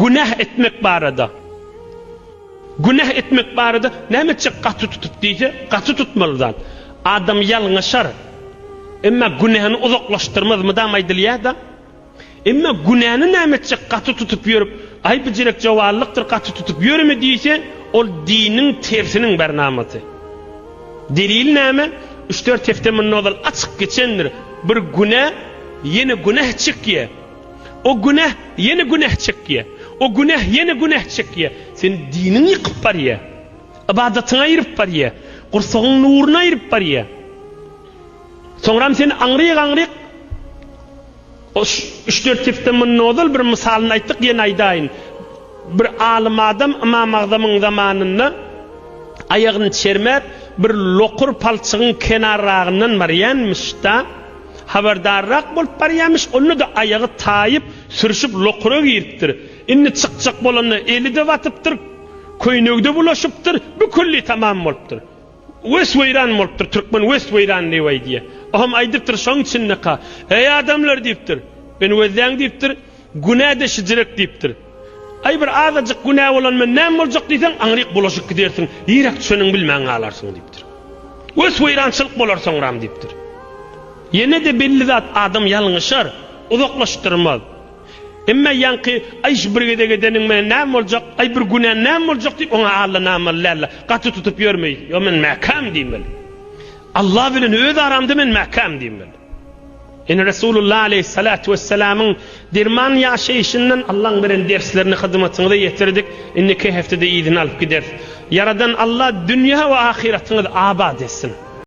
günah etmek barada. Günah etmek barada nämetçe gatı tutup diýse, gatı tutmalydan. Adam ýalňaşar. Emma günahını uzaklaştırmaz mı da aýdylýar da. Emma günahını nämetçe gatı tutup ýörüp, ay bu jirek jawallıktır gatı tutup ýörme diýse, ol dinin tersinin bernamaty. Delil näme? 3-4 heftemin nodal açık geçendir. Bir günah yeni günah çekýär. O günah yeni günah çekýär. O günah yeni günah çekýär. Sen dinini yıkıp barýar. Ibadatyňy aýryp barýar. Gursagyň nuruny aýryp barýar. Soňram sen aňryk o 3-4 heftemin nodal bir misalyny aýtdyk ýene aýdaýyn. Bir alim adam Imam Agzamyň zamanynda ayagyny çermep bir lokur palçygyň kenarragyndan barýanmış da haberdarrak bolup barýarmış, onu da ayagy taýyp sürüşip lokura giripdir. Inni çykçak bolany eli de watypdyr, köýnegde bulaşypdyr, bükülli tamam bolupdyr. Wes weýran bolupdyr, türkmen wes weýran diýär. Aham aýdypdyr şoň üçin näka. Ey adamlar diýipdir. Ben wezäň diýipdir, günah da şijirek diýipdir. Ay bir azacık günah bolan men näme boljak diýsen, aňryk bulaşyp gidersiň, ýerek düşeniň bilmäň alarsyň diýipdir. Wes weýrançylyk bolar soňram diýipdir. Yine de belli zat adam ýalňyşar, uzaklaşdyrmaz. Emma ýanky ay şu bir gedeniň men näme boljak, ay bir günah näme boljak diýip oňa Allah näme gaty tutup ýörmeýi. Yo men mäkam diýmeli. Allah bilen öz aramda men mäkam diýmeli. Yani Resulullah aleyhissalatu vesselam'ın derman yaşayışından Allah'ın veren derslerini hizmetine de getirdik. İnniki heftede iyidini alıp gider. Yaradan Allah dünya ve ahiretini de abad etsin.